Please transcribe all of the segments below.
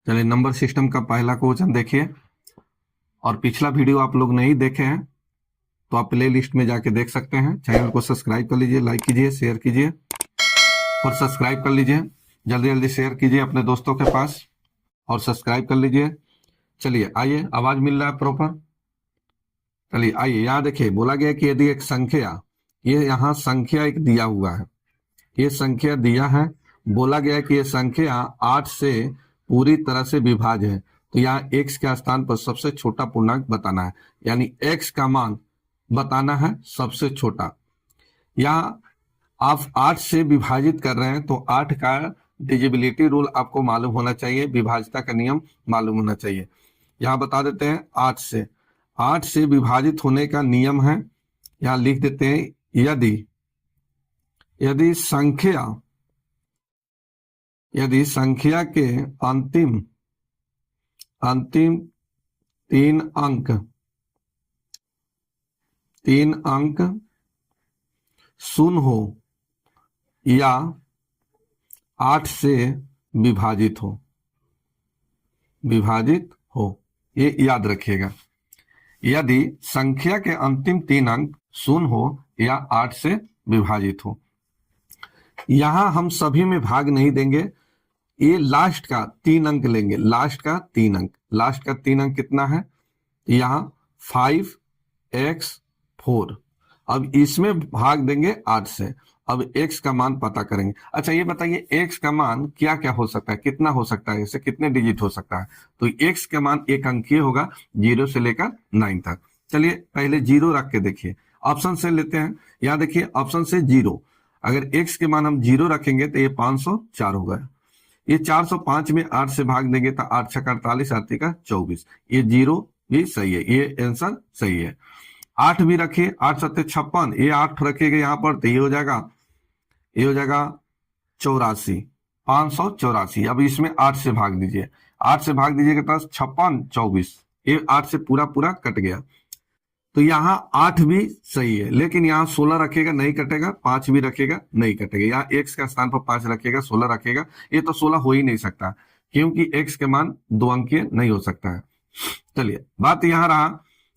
चलिए number system का पहला क्वेश्चन देखिए। और पिछला वीडियो आप लोग नहीं देखे हैं तो आप प्ले लिस्ट में जाके देख सकते हैं। चैनल को सब्सक्राइब कर लीजिए, लाइक कीजिए, शेयर कीजिए और सब्सक्राइब कर लीजिए। जल्दी जल्दी शेयर कीजिए अपने दोस्तों के पास और सब्सक्राइब कर लीजिए। चलिए आइए, आवाज मिल रहा है प्रॉपर? चलिए आइए, यहाँ देखिए बोला गया कि यदि एक संख्या, ये यहाँ संख्या एक दिया हुआ है, ये संख्या दिया है, बोला गया कि ये संख्या 8 से पूरी तरह से विभाज्य है, तो यहाँ x के स्थान पर सबसे छोटा पूर्णांक बताना है, यानी x का मान बताना है सबसे छोटा। यहाँ आप 8 से विभाजित कर रहे हैं तो 8 का डिजिबिलिटी रूल आपको मालूम होना चाहिए, विभाज्यता का नियम मालूम होना चाहिए। यहाँ बता देते हैं 8 से विभाजित होने का नियम है। यहाँ लिख देते हैं यदि संख्या के अंतिम तीन अंक शून्य हो या 8 से विभाजित हो, ये याद रखिएगा। यदि संख्या के अंतिम 3 अंक शून्य हो या 8 से विभाजित हो। यहां हम सभी में भाग नहीं देंगे, ये लास्ट का 3 अंक लेंगे। लास्ट का 3 अंक कितना है? यहाँ 5x4। अब इसमें भाग देंगे 8 से। अब x का मान पता करेंगे। अच्छा ये बताइए x का मान क्या क्या हो सकता है, कितना हो सकता है, इससे कितने डिजिट हो सकता है? तो x का मान एक अंकीय होगा, 0 से लेकर 9 तक। चलिए पहले 0 रख के देखिए, ऑप्शन से लेते हैं। यहाँ देखिए ऑप्शन से 0, अगर x के मान हम 0 रखेंगे तो ये 504 होगा। ये 405 में 8 से भाग देंगे तो 8 छक्का 48, 8 तिका 24। ये 0 भी सही है, ये आंसर सही है। 8 भी रखिए, 8 सत्ते 56, ये 8 रखिएगा यहाँ पर तो ये हो जाएगा 84, 584। अब इसमें 8 से भाग दीजिए, 8 से भाग दीजिएगा तो 56, 24, ये 8 से पूरा कट गया। तो यहाँ 8 भी सही है, लेकिन यहाँ 16 रखेगा नहीं कटेगा, 5 भी रखेगा नहीं कटेगा। यहाँ x का स्थान पर 5 रखेगा, 16 रखेगा, ये तो 16 हो ही नहीं सकता, क्योंकि x के मान 2 अंकीय नहीं हो सकता है। चलिए बात यहाँ रहा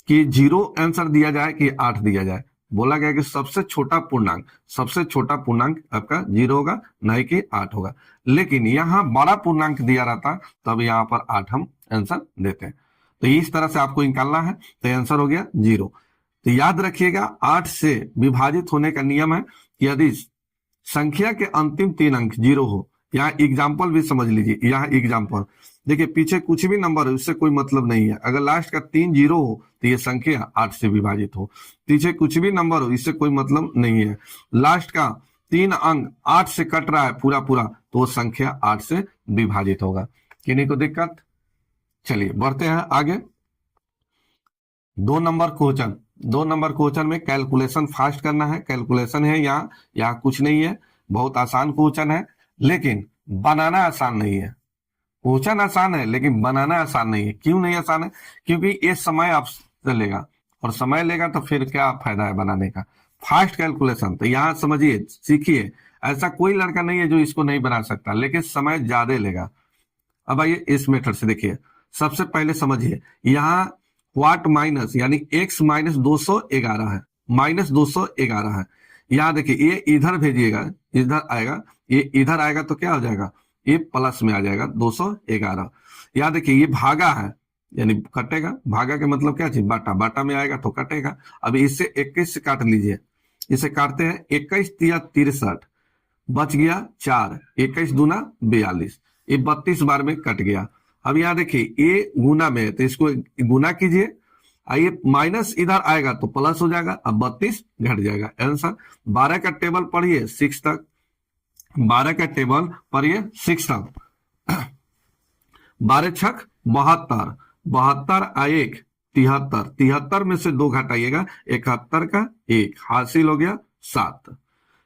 कि 0 आंसर दिया जाए कि 8 दिया जाए। बोला गया कि सबसे छोटा पूर्णांक आपका 0 होगा, नहीं कि 8 होगा। लेकिन यहाँ बड़ा पूर्णांक दिया रहता तब यहाँ पर 8 हम आंसर देते हैं। तो इस तरह से आपको निकालना है, तो आंसर हो गया 0। तो याद रखिएगा 8 से विभाजित होने का नियम है कि यदि संख्या के अंतिम 3 अंक 0 हो। यहाँ एग्जाम्पल भी समझ लीजिए, यहाँ एग्जाम्पल देखिए, पीछे कुछ भी नंबर है उससे कोई मतलब नहीं है। अगर लास्ट का 3 0 हो तो ये संख्या 8 से विभाजित हो। पीछे कुछ भी नंबर हो इससे कोई मतलब नहीं है। लास्ट का 3 अंक 8 से कट रहा है पूरा तो वो संख्या 8 से विभाजित होगा। किन्हीं को दिक्कत? चलिए बढ़ते हैं आगे। 2 नंबर क्वेश्चन में कैलकुलेशन फास्ट करना है। कैलकुलेशन है यहाँ कुछ नहीं है, बहुत आसान क्वेश्चन है, लेकिन बनाना आसान नहीं है। क्वेश्चन आसान है लेकिन बनाना आसान नहीं है। क्यों नहीं आसान है? क्योंकि ये समय आपसे लेगा, और समय लेगा तो फिर क्या फायदा है बनाने का। फास्ट कैलकुलेशन तो यहाँ समझिए, सीखिए, ऐसा कोई लड़का नहीं है जो इसको नहीं बना सकता, लेकिन समय ज्यादा लेगा। अब आइए इस मेथड से देखिए। सबसे पहले समझिए, यहाँ व्हाट माइनस यानी x माइनस 211 है, माइनस 211 है। यहाँ देखिए ये इधर भेजिएगा, इधर आएगा, ये इधर आएगा तो क्या हो जाएगा, ये प्लस में आ जाएगा 211। यहाँ देखिए ये भागा है यानी कटेगा, भागा के मतलब क्या चीज, बाटा में आएगा तो कटेगा। अब इससे 21 से काट लीजिए, इसे काटते हैं, 21 तिया 63, बच गया 4, 21 दूना 42, ये 32 बार में कट गया। अब यहाँ देखिए ये गुना में है तो इसको गुना कीजिए, ये माइनस इधर आएगा तो प्लस हो जाएगा, अब 32 घट जाएगा। आंसर 12 का टेबल पढ़िए 6 तक, 12 का टेबल पढ़िए 6 तक। 12 छक 72, 72 1 73, 73 में से 2 घटाइएगा, 71 का 1, हासिल हो गया 7।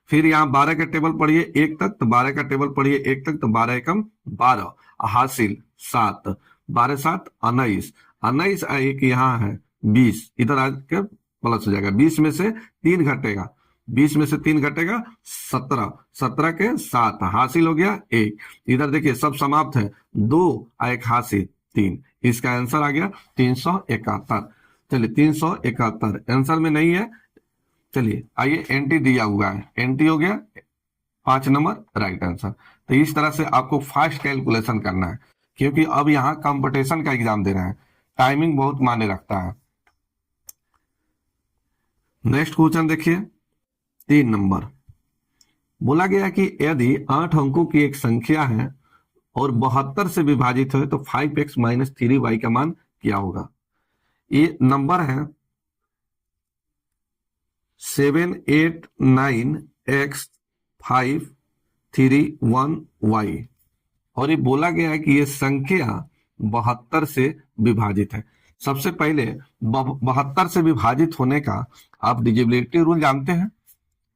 फिर यहाँ 12 का टेबल पढ़िए 1 तक, तो 12 का टेबल पढ़िए 1 तक, तो 12 एकम 12, हासिल 7, 12 7 19, 19 1 यहाँ है 20, इधर आके प्लस हो जाएगा, 20 में से 3 घटेगा 20 में से 3 घटेगा 17, 17 के 7 हासिल हो गया 1। इधर देखिए सब समाप्त है, 2 और 1 हासिल 3। इसका आंसर आ गया 371। चलिए 371 आंसर में नहीं है। चलिए आइए एंटी दिया हुआ है, एंटी हो गया 5 नंबर राइट आंसर। तो इस तरह से आपको फास्ट कैलकुलेशन करना है, क्योंकि अब यहाँ कंपटीशन का एग्जाम दे रहे हैं, टाइमिंग बहुत मायने रखता है। नेक्स्ट क्वेश्चन देखिए 3 नंबर। बोला गया कि यदि 8 अंकों की एक संख्या है और 72 से विभाजित है तो 5x माइनस 3y का मान क्या होगा। ये नंबर है 789x531y और ये बोला गया है कि ये संख्या 72 से विभाजित है। सबसे पहले 72 से विभाजित होने का आप डिविजिबिलिटी रूल जानते हैं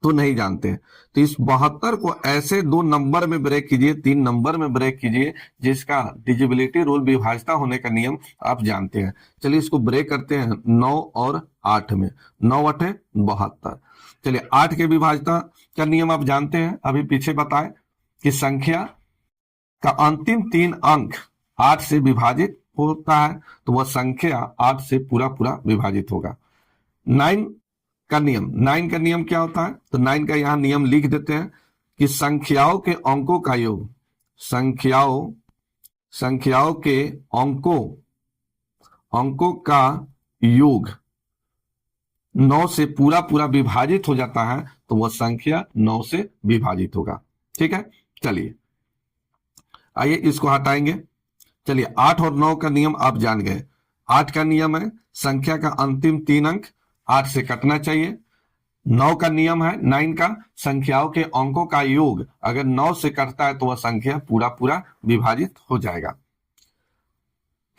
तो नहीं जानते, तो इस 72 को ऐसे 2 नंबर में ब्रेक कीजिए, 3 नंबर में ब्रेक कीजिए जिसका डिविजिबिलिटी रूल विभाज्यता होने का नियम आप जानते हैं। चलिए इसको ब्रेक करते हैं 9 और 8 में, 9 8 72। चलिए 8 के विभाज्यता का नियम आप जानते हैं, अभी पीछे बताए कि संख्या का अंतिम 3 अंक 8 से विभाजित होता है तो वह संख्या 8 से पूरा पूरा विभाजित होगा। 9 का नियम क्या होता है, तो 9 का यहां नियम लिख देते हैं कि संख्याओं के अंकों का योग, संख्याओं के अंकों का योग 9 से पूरा पूरा विभाजित हो जाता है तो वह संख्या 9 से विभाजित होगा। ठीक है, चलिए आइए इसको हटाएंगे। चलिए 8 और 9 का नियम आप जान गए। 8 का नियम है संख्या का अंतिम 3 अंक 8 से कटना चाहिए। 9 का नियम है 9 का संख्याओं के अंकों का योग अगर 9 से कटता है तो वह संख्या पूरा पूरा विभाजित हो जाएगा।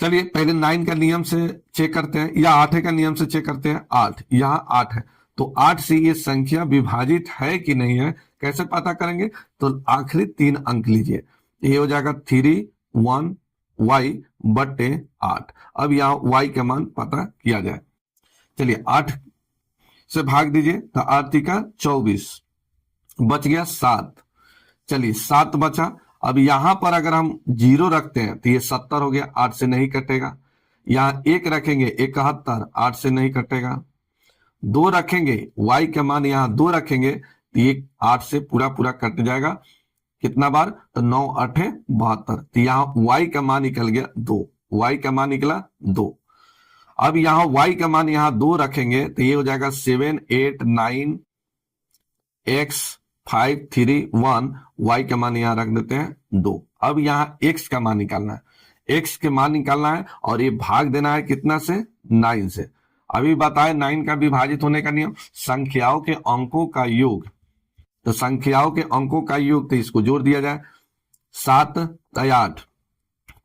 चलिए पहले 9 का नियम से चेक करते हैं या 8 का नियम से चेक करते हैं। 8 यहाँ 8 है तो 8 से ये संख्या विभाजित है कि नहीं है कैसे पता करेंगे, तो आखिरी 3 अंक लीजिए, ये हो जाएगा 3 1 y बटे 8। अब यहाँ y का मान पता किया जाए। चलिए 8 से भाग दीजिए तो 8 का 24 बच गया 7। चलिए 7 बचा। अब यहां पर अगर हम 0 रखते हैं तो ये 70 हो गया, 8 से नहीं कटेगा। यहाँ 1 रखेंगे 71, 8 से नहीं कटेगा। 2 रखेंगे y का मान यहाँ 2 रखेंगे तो ये 8 से पूरा पूरा कट जाएगा। कितना बार, तो 9 8 72, तो यहाँ y का मान निकल गया 2, y का मान निकला 2। अब यहाँ y का मान यहाँ 2 रखेंगे तो ये हो जाएगा 789x531, y का मान यहाँ रख देते हैं 2। अब यहाँ x का मान निकालना है, x के मान निकालना है और ये भाग देना है कितना से, 9 से। अभी बताए 9 का विभाजित होने का नियम, संख्याओं के अंकों का योग, तो संख्याओं के अंकों का योग तो इसको जोड़ दिया जाए। 7 8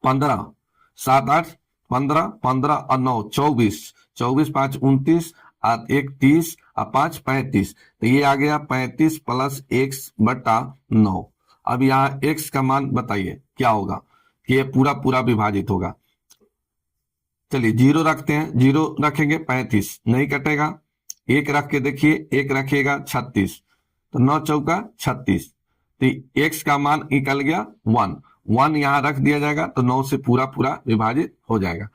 15, 7 8 15, 15 और 9 24, 24 5 29 और 1 30 और 5 35, तो ये आ गया 35 प्लस x बटा 9। अब यहाँ x का मान बताइए क्या होगा कि ये पूरा पूरा विभाजित होगा। चलिए 0 रखते हैं, 0 रखेंगे 35 नहीं कटेगा। 1 रख के देखिए, 1 रखिएगा 36, तो 9 चौका 36, तो x का मान निकल गया 1, 1 यहां रख दिया जाएगा तो 9 से पूरा पूरा विभाजित हो जाएगा।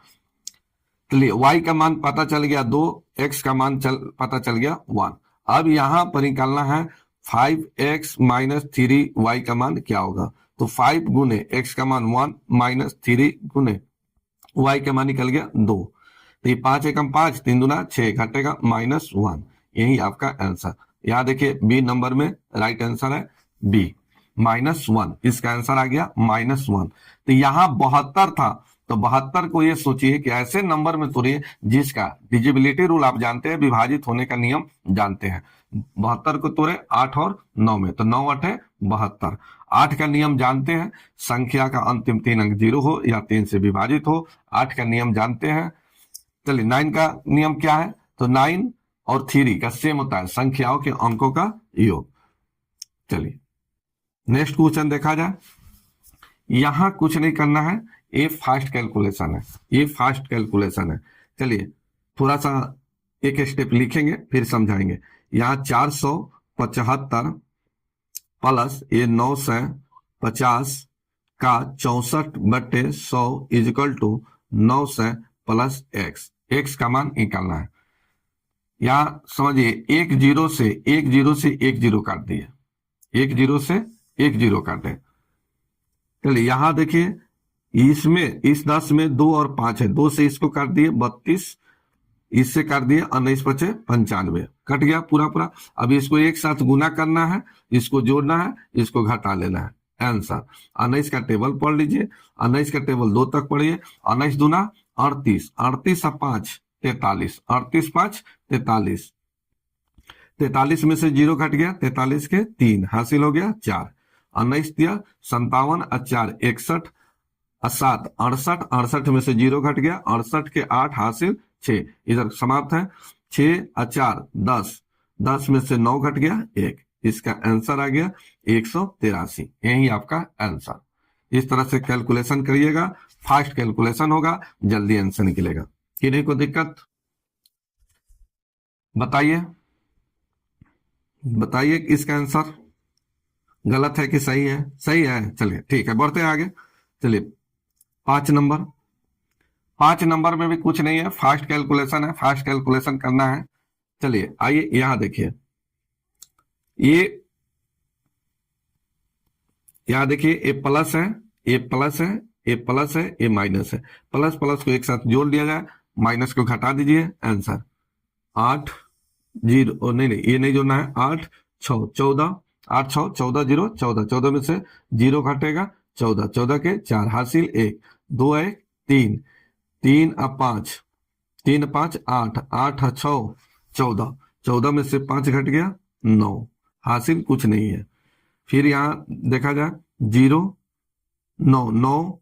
चलिए y का मान पता चल गया 2, x का मान पता चल गया 1। अब यहां पर निकालना है 5x माइनस 3y का मान क्या होगा, तो 5 गुने x का मान 1 माइनस 3 गुने y का मान निकल गया 2, तो ये 5 एकम 5, 3 दूना 6 घटेगा -1। यही आपका आंसर। यहाँ देखिए बी नंबर में राइट आंसर है बी -1, इसका आंसर आ गया -1। तो यहाँ 72 था तो 72 को ये सोचिए कि ऐसे नंबर में तोड़िए जिसका डिविजिबिलिटी रूल आप जानते हैं, विभाजित होने का नियम जानते हैं। 72 को तोड़े 8 और 9 में, तो 9 8 72। 8 का नियम जानते हैं, संख्या का अंतिम 3 अंक 0 हो या 3 से विभाजित हो, 8 का नियम जानते हैं। चलिए 9 का नियम क्या है, तो 9 और 3 का सेम होता है, संख्याओं के अंकों का योग। चलिए नेक्स्ट क्वेश्चन देखा जाए। यहां कुछ नहीं करना है, ये फास्ट कैलकुलेशन है, ये फास्ट कैलकुलेशन है। चलिए थोड़ा सा एक स्टेप लिखेंगे फिर समझाएंगे। यहाँ 400 75 प्लस ये 950 का 64/100 इजिकल टू 900 प्लस एक्स का मान निकालना है। यहाँ समझिए एक जीरो से एक जीरो काट दिए, एक जीरो से एक जीरो काटे। चलिए यहां देखिए इसमें इस 10 में 2 और 5 है, 2 से इसको काट दिए 32, इससे काट दिए 19 बचे 95, कट गया पूरा पूरा। अब इसको एक साथ गुना करना है, इसको जोड़ना है, इसको घटा लेना है। आंसर 19 का टेबल पढ़ लीजिए, 19 का टेबल 2 तक पढ़िए। 19 दूना 38, 38 और 5 43, 38 5 43, 43 में से 0 घट गया, 43 के 3 हासिल हो गया 4। 19 दिया 57 और 4 61 और 7 68, 68 में से 0 घट गया, 68 के 8 हासिल 6, इधर समाप्त है। 6 और 4 10, 10 में से 9 घट गया 1, इसका आंसर आ गया 183। यही आपका आंसर। इस तरह से कैलकुलेशन करिएगा, फास्ट कैलकुलेशन होगा, जल्दी आंसर निकलेगा। किन्हीं को दिक्कत बताइए, बताइए इसका आंसर गलत है कि सही है? सही है, चलिए ठीक है, बढ़ते हैं आगे। चलिए 5 नंबर, 5 नंबर में भी कुछ नहीं है, फास्ट कैलकुलेशन है, फास्ट कैलकुलेशन करना है। चलिए आइए यहां देखिए, ये यहां देखिए ए प्लस है, ए प्लस है, ए प्लस है, ए माइनस है। प्लस प्लस को एक साथ जोड़ दिया जाए, माइनस को घटा दीजिए, आंसर 8 0, नहीं ये नहीं जोड़ना है, 8 6 14, 8 6 14 0 14, 14 में से 0 घटेगा 14, 14 के 4 हासिल 1, 2 1 3, 3 और 5, 3 5 8, 8 और 6 14, 14 में से 5 घट गया 9, हासिल कुछ नहीं है। फिर यहाँ देखा जाए 0 9 9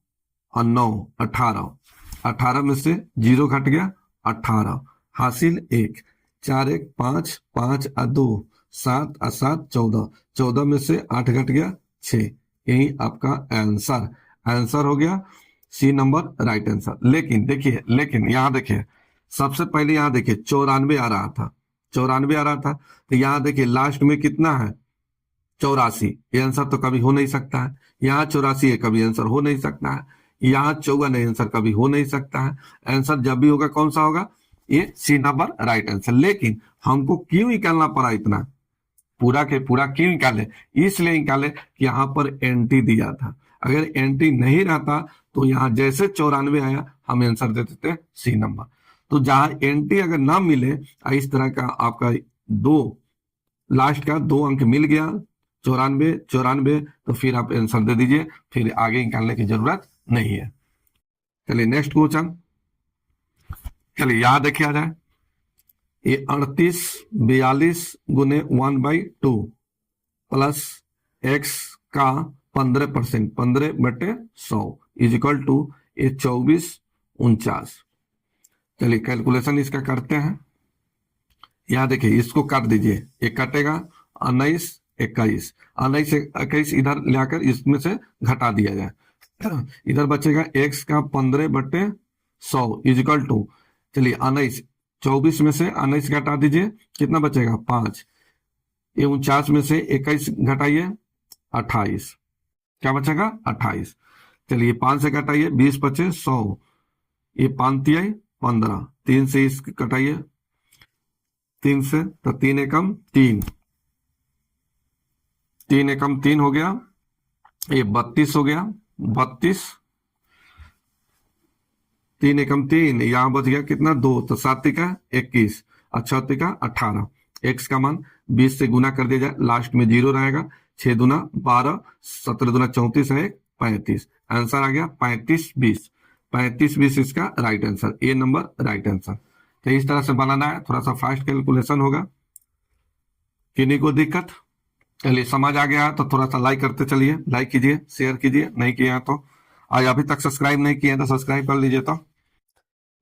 और 9 18, 18 में से 0 घट गया 18, हासिल 1, 4 1 5, 5 और 2 7 और 7 14, 14 में से 8 घट गया 6, यही आपका आंसर। आंसर हो गया सी नंबर राइट आंसर। लेकिन देखिए, लेकिन यहाँ देखिए, सबसे पहले यहाँ देखिए 94 आ रहा था, 94 आ रहा था, तो यहाँ देखिए लास्ट में कितना है 84, ये आंसर तो कभी हो नहीं सकता है। यहाँ 84 है, कभी आंसर हो नहीं सकता है। यहाँ 54 है, आंसर कभी हो नहीं सकता है। आंसर जब भी होगा कौन सा होगा? ये सी नंबर राइट आंसर। लेकिन हमको क्यों निकालना पड़ा इतना, पूरा के पूरा क्यों निकाले? इसलिए निकाले कि यहाँ पर एंटी दिया था, अगर एंटी नहीं रहता तो यहाँ जैसे 94 आया हम आंसर दे देते सी नंबर। तो जहां एंटी अगर ना मिले, इस तरह का आपका लास्ट का 2 अंक मिल गया 94 94, तो फिर आप आंसर दे दीजिए, फिर आगे निकालने की जरूरत नहीं है। चलिए नेक्स्ट क्वेश्चन, चलिए यहां देखिए आ जाए, ये 38 42 गुने 1/2 प्लस एक्स का 15%, 15/100 इज इक्वल टू ये 24 49। चलिए कैलकुलेशन इसका करते हैं। यहां देखिए इसको काट दीजिए, ये कटेगा 19 21, 19 21 इधर लाकर इसमें से घटा दिया जाए, इधर बचेगा x का 15/100 इजिकल टू, चलिए 19, 24 में से 19 घटा दीजिए, कितना बचेगा 5, ये 49 में से 21 घटाइए 28, क्या बचेगा 28। चलिए 5 से घटाइए 20 बचे 100, ये 5 तिहाई 15, 3 से इस कटाइए, 3 से तो 3 एकम 3, 3 एकम 3 हो गया, ये 32 हो गया 32, 3 एकम 3, यहां बच गया कितना 2, तो 7 का 21 और 6 का 18, एक्स का मान 20 से गुना कर दिया जाए, लास्ट में 0 रहेगा, 6 दूना 12, 17 दूना 34 है 35, आंसर आ गया 35 20, 35 20 इसका राइट आंसर, ए नंबर राइट आंसर। तो इस तरह से बनाना है, थोड़ा सा फास्ट कैलकुलेशन होगा। किन्हीं को दिक्कत? चलिए समझ आ गया तो थोड़ा सा लाइक करते चलिए, लाइक कीजिए, शेयर कीजिए, नहीं किए हैं तो आज अभी तक सब्सक्राइब नहीं किए हैं तो सब्सक्राइब कर लीजिए। तो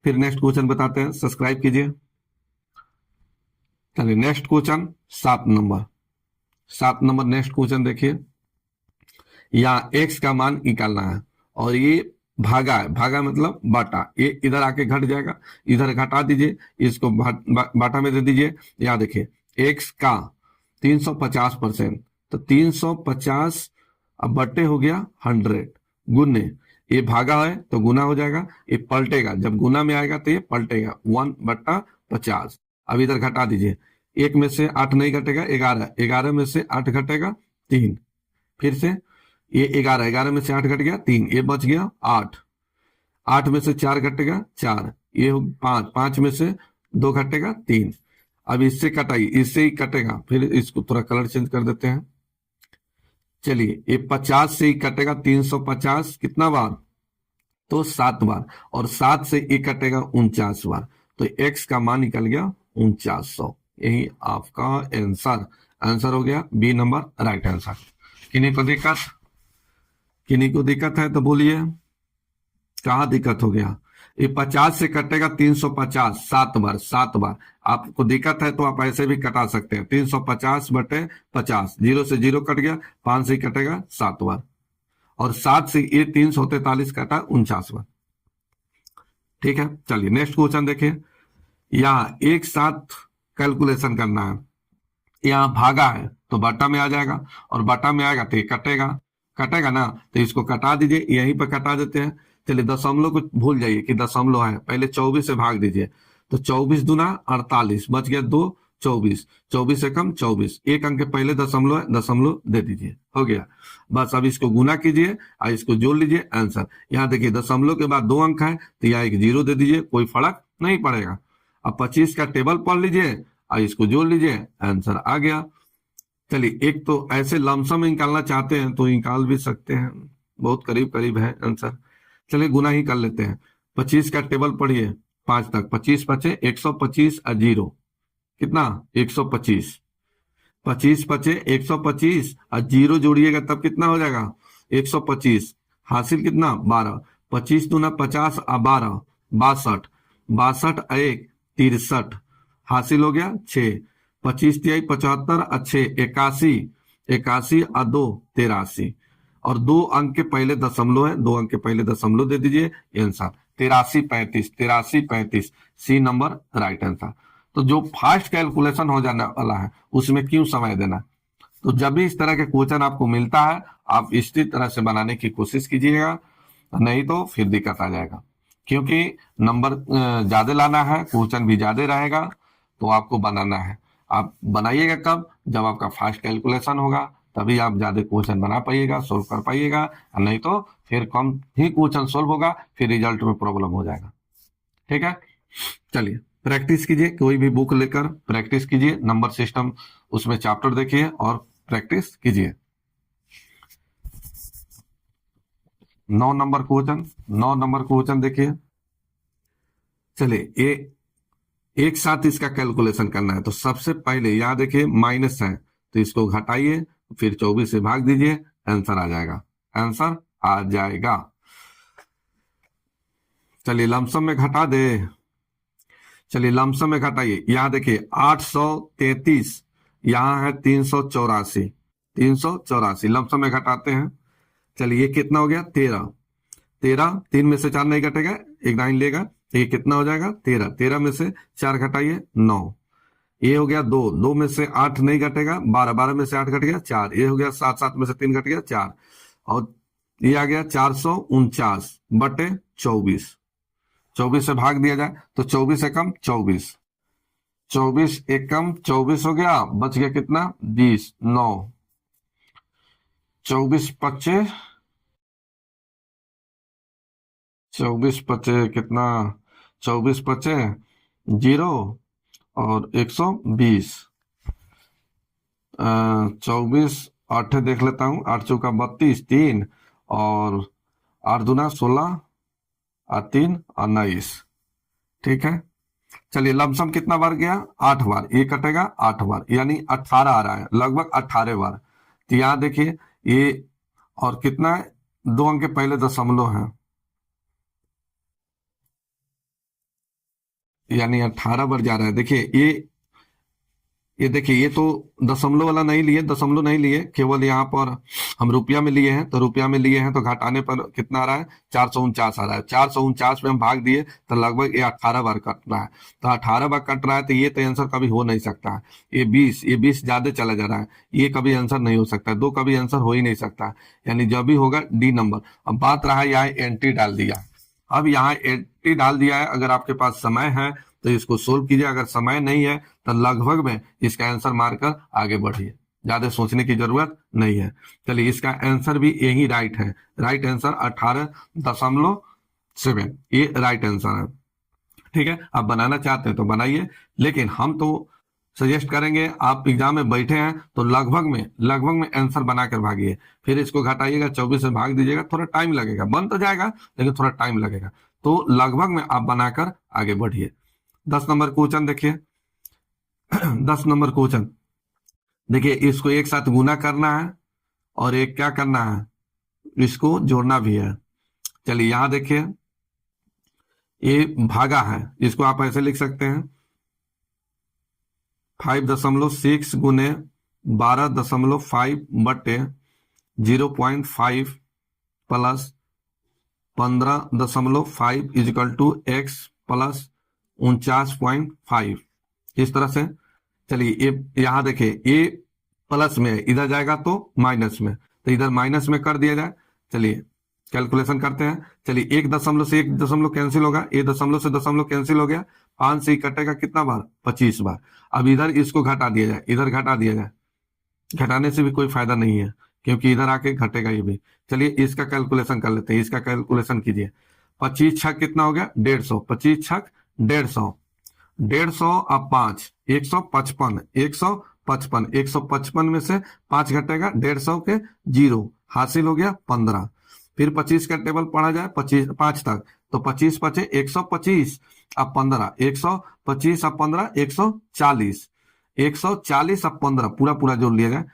फिर नेक्स्ट क्वेश्चन बताते हैं, सब्सक्राइब कीजिए। चलिए next question 7 number, 7 number next question देखिए, यहाँ x का मान निकालना है और ये भागा है, भागा मतलब बाटा, ये इधर आके घट जाएगा, इधर घटा दीजिए, इसको बाटा में दे दीजिए। यहाँ देखिए x का 350%, तो 350 अब बट्टे हो गया 100, गुने, ये भागा है तो गुना हो जाएगा, ये पलटेगा, जब गुना में आएगा तो ये पलटेगा 1/50। अब इधर घटा दीजिए, एक में से 8 नहीं घटेगा, 11, 11 में से 8 घटेगा 3, फिर से ये 11, 11 में से 8 घट गया 3, ये बच गया 8, 8 में से 4 घटेगा 4, ये 5, 5 में से 2 घटेगा 3। अब इससे कटाई, इससे ही कटेगा, फिर इसको थोड़ा कलर चेंज कर देते हैं। चलिए ये 50 से ही कटेगा 350 कितना बार, तो 7 बार, और 7 से ये कटेगा 49 बार, तो x का मान निकल गया 4900। यही आपका आंसर हो गया बी नंबर राइट आंसर। किन्हीं को दिक्कत है तो बोलिए, कहाँ दिक्कत हो गया। ये 50 से कटेगा 350 7 बार, 7 बार। आपको दिक्कत है तो आप ऐसे भी कटा सकते हैं, 350/50, 0 से 0 कट गया, 5 से कटेगा 7 बार, और 7 से ये 343 कटा 49 बार। ठीक है, चलिए नेक्स्ट क्वेश्चन देखिए। यहाँ एक साथ कैलकुलेशन करना है, यहाँ भागा है तो बटा में आ जाएगा, और बटा में आएगा तो ये कटेगा ना, तो इसको कटा दीजिए, यहीं पर कटा देते हैं। चलिए दशमलव को भूल जाइए कि दशमलव है, पहले 24 से भाग दीजिए, तो 24 दूना 48, बच गया 2, 24, 24 से कम 24, एक अंक के पहले दशमलव है, दशमलव दे दीजिए, हो गया। बस अब इसको गुना कीजिए और इसको जोड़ लीजिए, आंसर। यहाँ देखिए दशमलव के बाद 2 अंक है तो यहाँ एक 0 दे दीजिए, कोई फर्क नहीं पड़ेगा। अब 25 का टेबल पढ़ लीजिए और इसको जोड़ लीजिए, आंसर आ गया। चलिए एक तो ऐसे लमसम में निकालना चाहते हैं तो निकाल भी सकते हैं, बहुत करीब करीब है आंसर। चलिए गुना ही कर लेते हैं, 25 का टेबल पढ़िए 5 तक, 25 बचे 125 और 0 कितना 125, 25 बचे 125 और 0 जोड़िएगा तब कितना हो जाएगा 125, हासिल कितना 12, 25 दूना 50 और 12 62, 62 और 1 63, हासिल हो गया 6, 25 तिहाई 75 और 6 81, 81 और 2 83, और 2 अंक के पहले दशमलव है, 2 अंक के पहले दशमलव दे दीजिए, answer 8335, 8335 C number right answer. तो जो फास्ट कैलकुलेशन हो जाने वाला है उसमें क्यों समय देना। तो जब भी इस तरह के क्वेश्चन आपको मिलता है आप इसी तरह से बनाने की कोशिश कीजिएगा, नहीं तो फिर दिक्कत आ जाएगा, क्योंकि नंबर ज्यादा लाना है, क्वेश्चन भी ज्यादा रहेगा, तो आपको बनाना है। आप बनाइएगा कब, जब आपका फास्ट कैलकुलेशन होगा, तभी आप ज्यादा क्वेश्चन बना पाइएगा, सोल्व कर पाइएगा, नहीं तो फिर कम ही क्वेश्चन सोल्व होगा, फिर रिजल्ट में प्रॉब्लम हो जाएगा। ठीक है, चलिए प्रैक्टिस कीजिए, कोई भी बुक लेकर प्रैक्टिस कीजिए, नंबर सिस्टम उसमें चैप्टर देखिए और प्रैक्टिस कीजिए। 9 नंबर क्वेश्चन देखिए। चलिए ये एक साथ इसका कैलकुलेशन करना है, तो सबसे पहले यहाँ देखिए माइनस है तो इसको घटाइए, फिर 24 से भाग दीजिए, आंसर आ जाएगा। चलिए लमसम में घटा दे, चलिए लमसम में घटाइए। यहाँ देखिए 833, यहाँ है 384, लमसम में घटाते हैं। चलिए ये कितना हो गया 13, 3 में से 4 नहीं घटेगा, एक 9 लेगा, तो ये कितना हो जाएगा 13, 13 में से 4 घटाइए 9, ये हो गया 2, 2 में से 8 नहीं घटेगा, 12, 12 में से 8 घट गया 4, ये हो गया 7, 7 में से 3 घट गया 4, और ये आ गया 449/24, 24 से भाग दिया जाए तो 24 एकम 24, 24 एकम 24 हो गया, बच गया कितना 20, 9, 24 पचे कितना, 24 पचे 0 और 120, 24 8 देख लेता हूँ, 8 चौका 32, 3 और 8 दूना 16 और 3 और 19। ठीक है, चलिए लमसम कितना बार गया 8 बार, ये कटेगा 8 बार, यानी 18 आ रहा है, लगभग 18 बार। तो यहाँ देखिए ये, और कितना है 2 अंक के पहले दशमलव है, यानी 18 बार जा रहा है। देखिए ये ये देखिए, ये तो दशमलव वाला नहीं लिए, दशमलव नहीं लिए, केवल यहाँ पर हम रुपया में लिए हैं। तो रुपया में लिए हैं तो घटाने पर कितना आ रहा है, 449 आ रहा है। 449 में हम भाग दिए तो लगभग ये 18 बार कट रहा है। तो 18 बार कट रहा है तो ये तो आंसर कभी हो नहीं सकता है। ये 20 ज्यादा चला जा रहा है, ये कभी आंसर नहीं हो सकता है। 2 कभी आंसर हो ही नहीं सकता, यानी जब भी होगा डी नंबर। अब बात रहा है यहाँ एंट्री डाल दिया। अब यहाँ एंट्री डाल दिया है, अगर आपके पास समय है तो इसको सोल्व कीजिए, अगर समय नहीं है तो लगभग में इसका आंसर मारकर आगे बढ़िए, ज्यादा सोचने की जरूरत नहीं है। चलिए, इसका आंसर भी यही राइट है। राइट आंसर 18.7, ये राइट आंसर है। ठीक है, आप बनाना चाहते हैं तो बनाइए, लेकिन हम तो सजेस्ट करेंगे, आप एग्जाम में बैठे हैं तो लगभग में आंसर बनाकर भागिए। फिर इसको घटाइएगा, 24 से भाग दीजिएगा, थोड़ा टाइम लगेगा, बन तो जाएगा लेकिन थोड़ा टाइम लगेगा। तो लगभग में आप बनाकर आगे बढ़िए। 10 नंबर क्वेश्चन देखिए। 10 नंबर क्वेश्चन देखिए, इसको एक साथ गुना करना है और एक क्या करना है, इसको जोड़ना भी है। चलिए यहां देखिए, ये भागा है, इसको आप ऐसे लिख सकते हैं 5.6 गुने 12.5 बटे 0.5 plus 15.5 equal to x plus 49.5, इस तरह से। चलिए, ये यहां देखिए, ये प्लस में इधर जाएगा तो माइनस में, तो इधर माइनस में कर दिया जाए। चलिए कैलकुलेशन करते हैं। चलिए, 1 से 1 कैंसिल होगा, ये दशमलव से दशमलव कैंसिल हो गया, 5 से ही कटेगा कितना बार, 25 बार। अब इधर इसको घटा दिया जाए, इधर घटा दिया जाए, घटाने से भी कोई फायदा नहीं है क्योंकि इधर आके घटेगा ये भी। चलिए इसका कैलकुलेशन कर लेते हैं, इसका कैलकुलेशन कीजिए। 25 छक कितना हो गया, 150, 25 छक 150, 150 अब 5, 155, 155 में से 5 घटेगा, 150 के 0 हासिल हो गया 15। फिर 25 का टेबल पढ़ा जाए 5 तक, तो 25 बचे 125 अब 15, 125 अब 15 140, 140 अब 15 पूरा जोड़ लिया जाए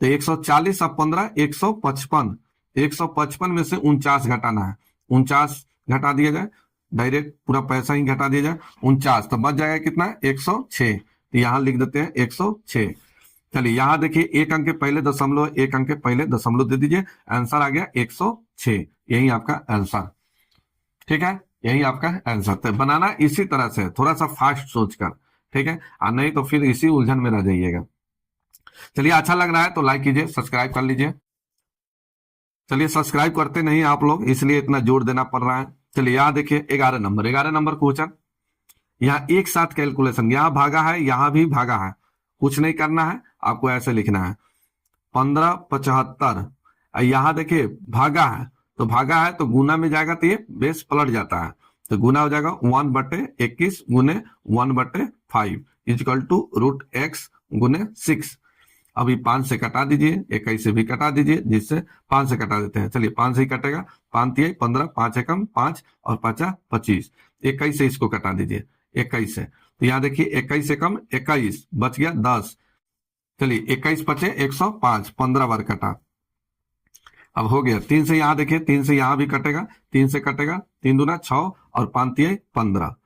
तो 140 अब 15 155, 155 में से 49 घटाना है, 49 घटा दिया जाए, डायरेक्ट पूरा पैसा ही घटा दिया जाए 49, तो बच जाएगा कितना 106। तो यहाँ लिख देते हैं 106। चलिए यहाँ देखिए, एक अंक के पहले दशमलव, एक अंक के पहले दशमलव दे दीजिए, आंसर आ गया 106, यही आपका आंसर। ठीक है, यही आपका आंसर। तो बनाना इसी तरह से, थोड़ा सा फास्ट सोचकर, ठीक है, और नहीं तो फिर इसी उलझन में रह जाइएगा। चलिए, अच्छा लग रहा है तो लाइक कीजिए, सब्सक्राइब कर लीजिए। चलिए, सब्सक्राइब करते नहीं आप लोग, इसलिए इतना जोर देना पड़ रहा है। चलिए यहाँ देखिए, 11 नंबर क्वेश्चन। यहाँ एक साथ कैलकुलेशन, यहाँ भागा है, यहाँ भी भागा है, कुछ नहीं करना है, आपको ऐसे लिखना है 1575। यहाँ देखिए भागा है, तो भागा है तो गुना में जाएगा तो ये बेस पलट जाता है, तो गुना हो जाएगा 1/21 गुने 1/5 इजिकल टू √x गुने 6। अभी 5 से कटा दीजिए, 21 से भी कटा दीजिए, जिससे 5 से कटा देते हैं। चलिए 5 से ही कटेगा, 5 तिहाई 15, 5 एकम 5 और 5 25, 21 से इसको कटा दीजिए, 21 से। तो यहाँ देखिए 21 से कम 21 बच गया 10। चलिए 21 बचे 105, 15 बार कटा, अब हो गया। 3 से यहाँ देखिए, 3 से यहाँ भी कटेगा, 3 से कटेगा, 3 दूना 6 और 5 तिहाई 15।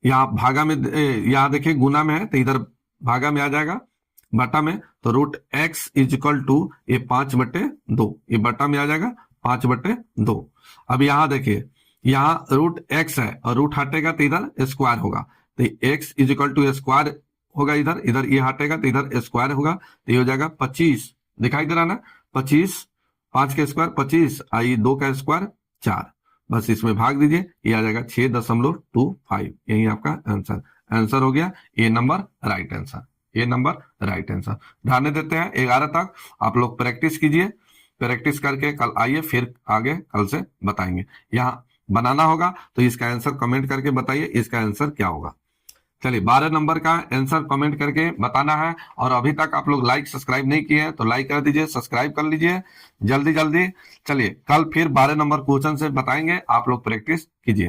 यहाँ भागा में, यहाँ देखिए गुना में है तो इधर भागा में आ जाएगा, बटा में तो √x इजिकल टू ये 5/2, ये बटा में आ जाएगा 5/2। अब यहाँ देखिए, यहाँ √x है और रूट हटेगा तो इधर स्क्वायर होगा, तो x इजिकल टू स्क्वायर होगा, इधर ये हटेगा तो इधर स्क्वायर होगा, तो ये हो जाएगा 25, दिखाई दे रहा ना, 25, 5 का स्क्वायर 25, आई 2 का स्क्वायर 4, बस इसमें भाग दीजिए, ये आ जाएगा 6.25, यही आपका आंसर हो गया। ये नंबर राइट आंसर, ये नंबर राइट आंसर। ध्यान देते हैं 11 तक आप लोग प्रैक्टिस कीजिए, प्रैक्टिस करके कल आइए, फिर आगे कल से बताएंगे। यहाँ बनाना होगा तो इसका आंसर कमेंट करके बताइए, इसका आंसर क्या होगा। चलिए 12 नंबर का आंसर कमेंट करके बताना है, और अभी तक आप लोग लाइक सब्सक्राइब नहीं किए हैं तो लाइक कर दीजिए, सब्सक्राइब कर लीजिए जल्दी जल्दी। चलिए कल फिर 12 नंबर क्वेश्चन से बताएंगे, आप लोग प्रैक्टिस कीजिए।